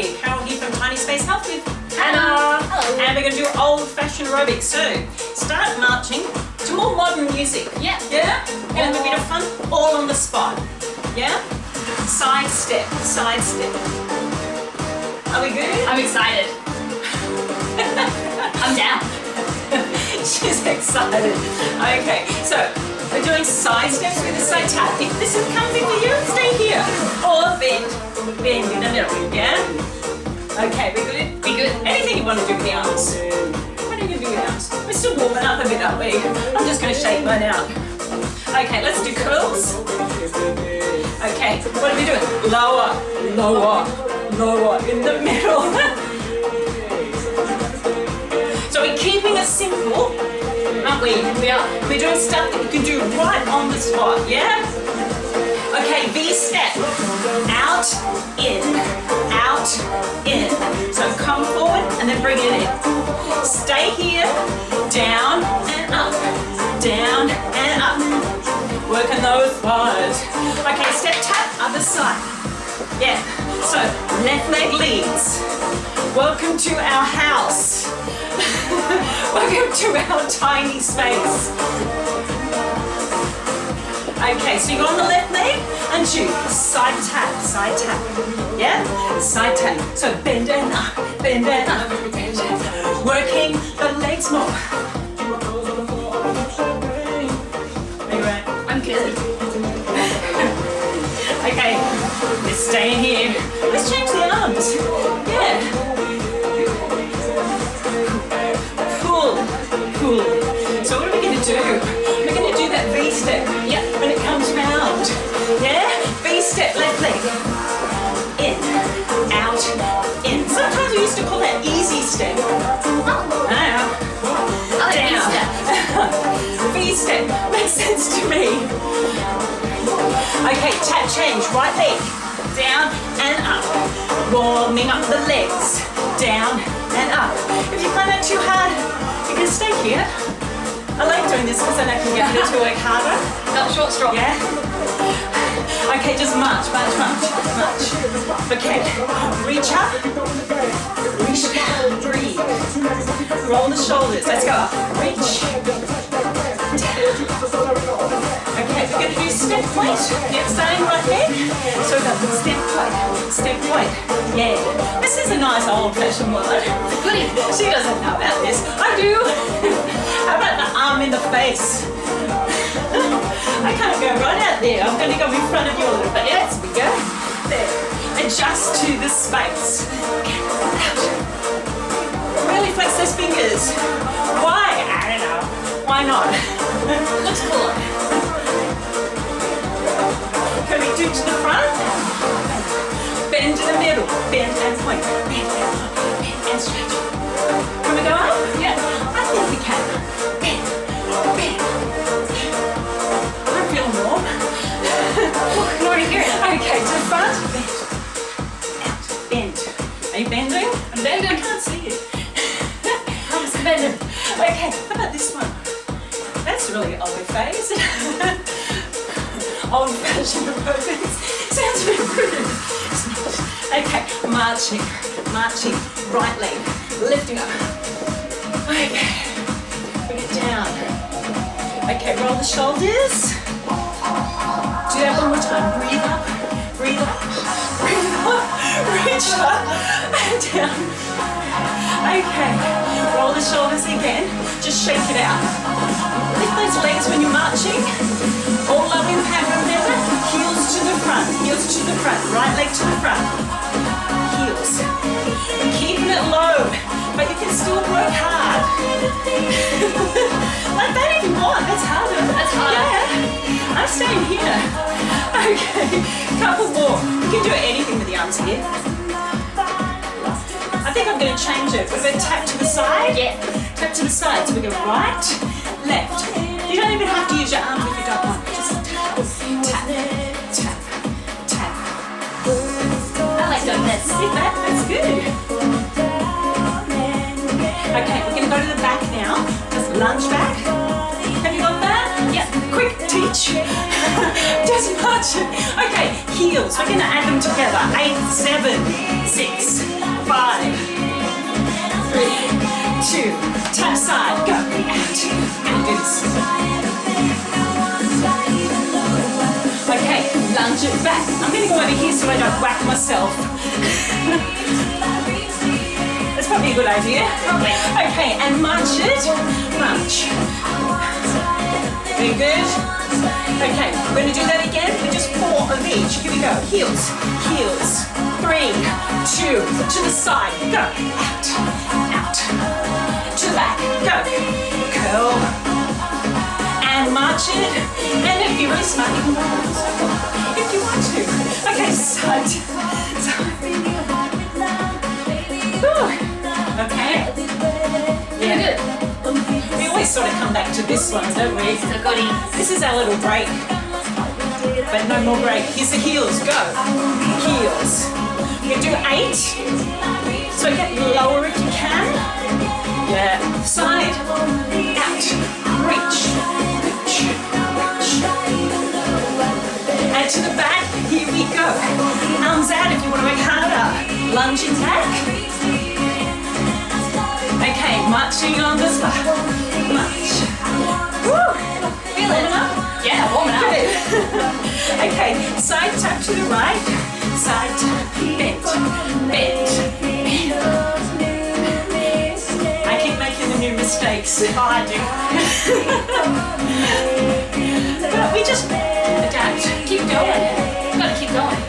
here. Carol here from Tiny Space Health with Hana. Hello. And we're going to do old-fashioned aerobics. So, start marching to more modern music. Yeah. Yeah? We're going to have a bit of fun all on the spot. Yeah? Side step, side step. Are we good? I'm excited. I'm down. She's excited. Okay, so we're doing side steps with a side tap. If this is comfy for you, stay here. Or bend in the middle, yeah? Okay, we good? We good? Anything you want to do with the arms. What are you going to do with the arms? We're still warming up a bit, aren't we? I'm just going to shake mine out. Okay, let's do curls. Okay, what are we doing? Lower, lower, lower in the middle. So we're keeping it simple, aren't we? We are. We're doing stuff that you can do right on the spot, yeah? Okay, V-step. Out, in, out, in. So come forward and then bring it in. Stay here, down and up, down and up. Working those thighs. Okay, step tap, other side. Yeah, so left leg leads. Welcome to our house. Welcome to our tiny space. Okay, so you go on the left leg and you side tap, yeah? Side tap. So bend and up, bend and up, bend and up. Working the legs more. Are you right? I'm good. Okay, let's stay in here. Let's change the arms. Yeah. Cool. So what are we going to do? We're going to do that V-step. Yep. When it comes round. Yeah? V-step, left leg. In, out, in. Sometimes we used to call that easy step. Down. V-step. Makes sense to me. Okay, tap change. Right leg. Down and up. Warming up the legs. Down and up. If you find that too hard, you can stay here. I like doing this because then I can get it to work harder. Got short straw. Yeah? Okay, just march. Okay, reach up, breathe. Roll the shoulders, let's go. Reach. Okay, we're going to do step point. Yep, starting right leg. So we've got step point. Yeah. This is a nice old-fashioned word. Goody. She doesn't know about this. I do. How about the arm in the face? I can't go right out there. I'm going to go in front of you a little bit. Yes, we go. There. Adjust to the space. Out. Really flex those fingers. Why? I don't know. Why not? Looks cool. Can we do to the front? Bend to the middle. Bend and point. Bend and stretch. Can we go up? Yeah. I think we can. Bend. I'm feeling warm. I can already hear it. Okay, to the front. Bend. Out. Bend. Are you bending? I'm bending. I can't see it. I'm bending. Okay, how about this one? That's really old phase. Old-fashioned aerobics. Sounds really good. Okay, marching. Right leg, lifting up. Okay, bring it down. Okay, roll the shoulders. Do that one more time. Breathe up, reach up and down. Okay, roll the shoulders again. Just shake it out. Lift those legs when you're marching. All love impact, remember? Heels to the front. Right leg to the front. Heels. And keeping it low, but you can still work hard. Like that if you want. That's harder. That's harder. Yeah. I'm staying here. Okay. Couple more. You can do anything with the arms here. I think I'm going to change it. We're going to tap to the side. Yeah. Tap to the side. So we go right, left. You don't even have to use your arms if you don't want. Just tap. I like doing this. See that? That's good. Okay, we're going to go to the back now. Just lunge back. Have you got that? Yep. Quick, teach. Just march it. Okay, heel. heels. We're going to add them together. 8, 7, 6, 5, 3, 2. Tap side. Go. Out. And do this. Okay, lunge it back. I'm going to go over here so I don't whack myself. That's probably a good idea. Okay, and march it. March. Very good. Okay, we're going to do that again. We just 4 of each. Here we go. Heels, heels. 3, 2, to the side. Go. Out, out. To the back. Go. Curl. And march it. And if you're really smart, you can go around the circle if you want to. Okay, side. Okay. Yeah, good. We always sort of come back to this one, don't we? So goody. This is our little break. But no more break. Here's the heels. Go. Heels. You can do 8. So get lower if you can. Yeah. Side. Out. Reach. Reach. Reach. And to the back. Here we go. Arms out if you want to work harder. Lunge it back. Okay, marching on the spot. March. Woo! Feel it? Yeah, warming up. Good. Okay, side tap to the right. Side tap. Bend. Bend. Bend. I keep making the new mistakes. Oh, I do. But we just adapt. Keep going. Gotta keep going.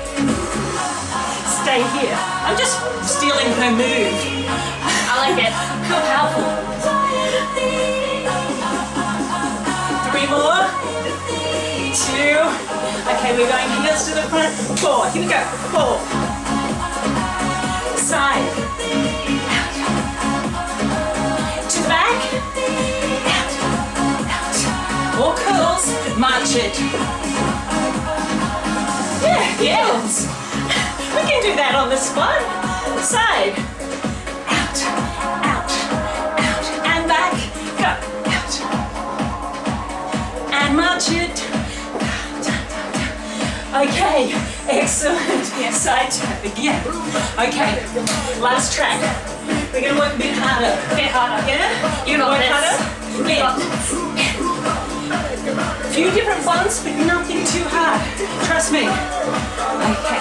Stay here. I'm just stealing her move. I like it. Feel powerful. 3 more. 2. Okay, we're going heels to the front. 4. Here we go. 4. Side. Out. To the back. Out. Out. More curls. March it. Yeah, yes. We can do that on the spot. Side. Out. Out. Out. And back. Go. Out. And march it. Okay, excellent. Side tap again. Okay, last track. We're going to work a bit harder. A bit harder. Yeah? You got work this. harder? You got Yeah. Few different ones, but nothing too hard. Trust me. Okay,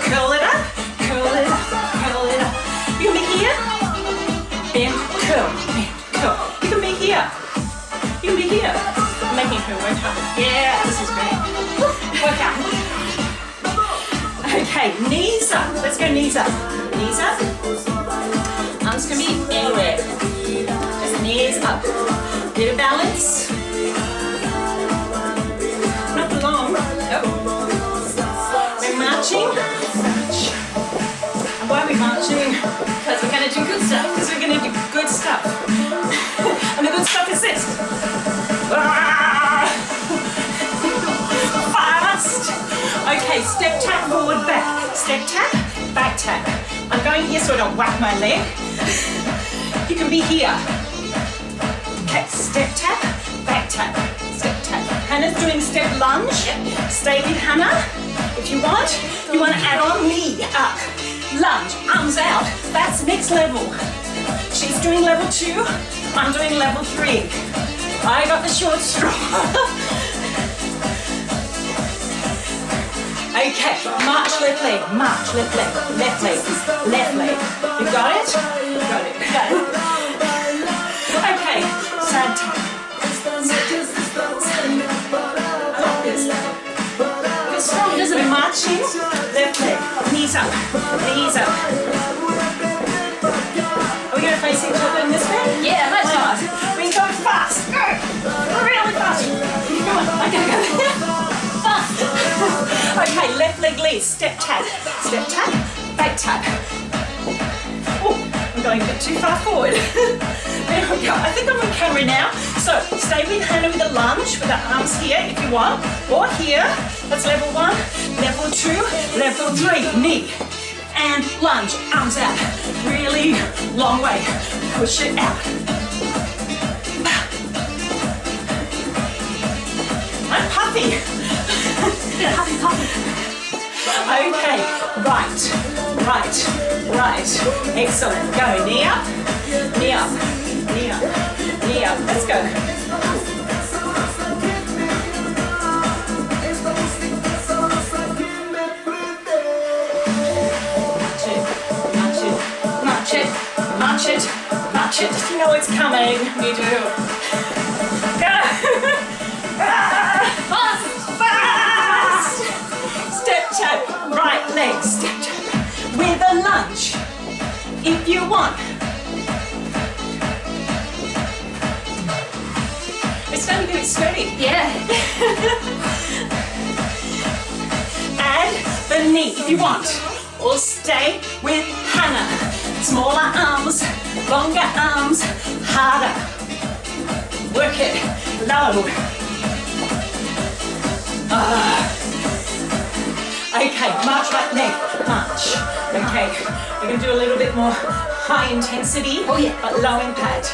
curl it up, curl it up, curl it up. You can be here. Bend, curl, bend, curl. You can be here. You can be here. I'm making her work hard. Yeah, this is great. Work out. Okay, knees up. Let's go knees up. Knees up. Arms can be anywhere. Just knees up. Bit of balance. Not for long. Nope. We're marching. March. And why are we marching? Because we're gonna do good stuff. Because we're going to do good stuff. And the good stuff is this. Fast. Okay, step tap, forward, back. Step tap, back tap. I'm going here so I don't whack my leg. You can be here. Okay, step tap, back tap, step tap. Hannah's doing step lunge. Stay with Hannah. If you want to add on knee up. Lunge, arms out. That's next level. She's doing level 2. I'm doing level 3. I got the short straw. Okay, march left leg, march left leg, left leg, left leg. You got it? You got it. Got it. Okay, side tap. I like this. It's strong, doesn't it? Marching, left leg, knees up, knees up. Are we going to face each other in this way? Yeah, let's go. We can go fast. Go. Really fast. Come on. I gotta go. Fast. Okay, left leg lead. Step tap. Step tap. Back tap. Oh, I'm going a bit too far forward. There we go. I think I'm on camera now. So stay with Hannah with a lunge with her arms here if you want. Or here. That's level 1. Level 2. Level 3. Knee. And lunge, arms out. Really long way. Push it out. I'm puffy. Yeah, happy puppy. I Okay, right. Excellent. Go, knee up, knee up, knee up, knee up. Let's go. Match it. You know it's coming. Me too. Fast. Step tap. Right leg. Step tap. With a lunge, if you want. It's starting to get sweaty. Yeah. Add the knee if you want, or stay with Hana. Smaller arms, longer arms, harder. Work it, low. Okay, march right leg, march. Okay, we're going to do a little bit more high intensity, Oh, yeah. but low impact.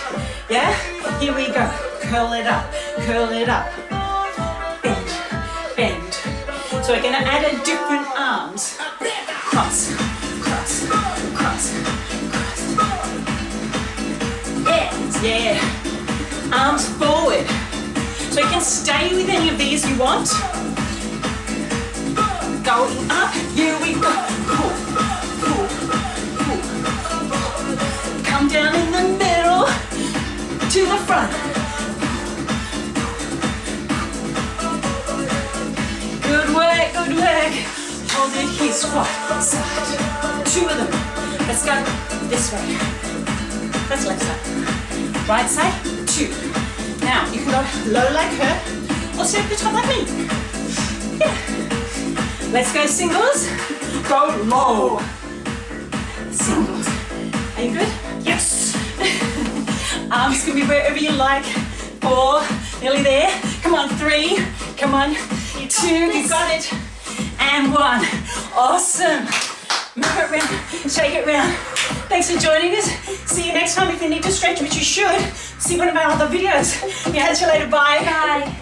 Yeah, here we go. Curl it up, bend, bend. So we're going to add a different arms. Cross, cross, cross, cross. Yeah. Arms forward. So you can stay with any of these you want. Going up, here we go. Pull, pull, pull. Come down in the middle to the front. Good work, good work. Hold it here, squat, side. 2 of them. Let's go this way. That's left side. Right side, 2. Now, you can go low like her, or stay at the top like me. Yeah. Let's go singles. Go low. Singles. Are you good? Yes. Arms can be wherever you like. 4, nearly there. Come on, 3. Come on, 2. You got it. And 1. Awesome. Move it around. Shake it around. Thanks for joining us. See you next time. If you need to stretch, which you should, see one of our other videos. Catch you later. Bye. Bye.